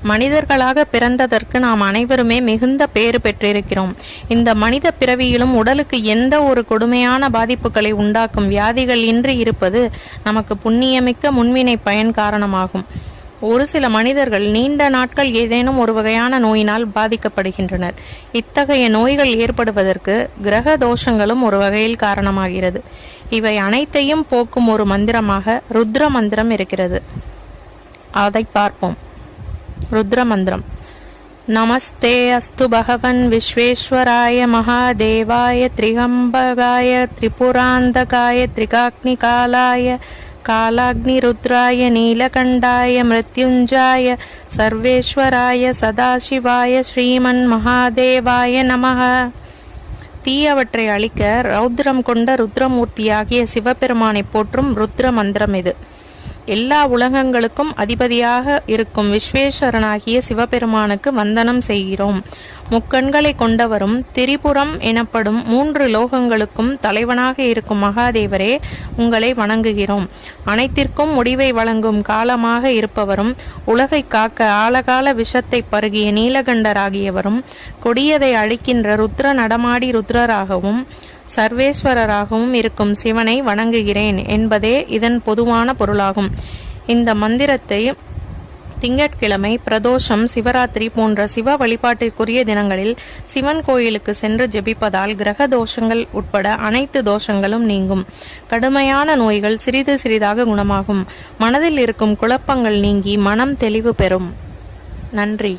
மனிதர்களாக பிறந்ததற்கு நாம் அனைவருமே மிகுந்த பேறு பெற்றிருக்கிறோம். இந்த மனித பிறவியிலும் உடலுக்கு எந்த ஒரு கொடுமையான பாதிப்புகளை உண்டாக்கும் வியாதிகள் இன்றி இருப்பது நமக்கு புண்ணியமிக்க முன்வினை பயன் காரணமாகும். ஒரு சில மனிதர்கள் நீண்ட நாட்கள் ஏதேனும் ஒரு வகையான நோயினால் பாதிக்கப்படுகின்றனர். இத்தகைய நோய்கள் ஏற்படுவதற்கு கிரக தோஷங்களும் ஒரு வகையில் காரணமாகிறது. இவை அனைத்தையும் போக்கும் ஒரு மந்திரமாக ருத்ர மந்திரம் இருக்கிறது. அதை பார்ப்போம். ருத்ர மந்திரம். நமஸ்தே அஸ்து பகவன் விஸ்வேஸ்வராய மகாதேவாய திரிகம்பகாய திரிபுராந்தகாய திரிகாக்னிகாலாய காலாக்னி ருத்ராய நீலகண்டாய மிருத்யுஞ்சாய சர்வேஸ்வராய சதாசிவாய ஸ்ரீமன் மகாதேவாய நமஹ. தீயவற்றை அழிக்க ரௌத்ரம் கொண்ட ருத்ரமூர்த்தியாகிய சிவபெருமானை போற்றும் ருத்ர மந்திரம் இது. எல்லா உலகங்களுக்கும் அதிபதியாக இருக்கும் விஸ்வேஸ்வரனாகிய சிவபெருமானுக்கு வந்தனம் செய்கிறோம். முக்கண்களை கொண்டவரும் திரிபுரம் எனப்படும் 3 லோகங்களுக்கும் தலைவனாக இருக்கும் மகாதேவரே, உங்களை வணங்குகிறோம். அனைத்திற்கும் முடிவை வழங்கும் காலமாக இருப்பவரும், உலகை காக்க ஆழகால விஷத்தை பருகிய நீலகண்டராகியவரும், கொடியதை அழிக்கின்ற ருத்ர நடமாடி ருத்ரராகவும் சர்வேஸ்வரராகவும் இருக்கும் சிவனை வணங்குகிறேன் என்பதே இதன் பொதுவான பொருளாகும். இந்த மந்திரத்தை திங்கட்கிழமை, பிரதோஷம், சிவராத்திரி போன்ற சிவ வழிபாட்டிற்குரிய தினங்களில் சிவன் கோயிலுக்கு சென்று ஜெபிப்பதால் கிரக தோஷங்கள் உட்பட அனைத்து தோஷங்களும் நீங்கும். கடுமையான நோய்கள் சிறிது சிறிதாக குணமாகும். மனதில் இருக்கும் குழப்பங்கள் நீங்கி மனம் தெளிவு பெறும். நன்றி.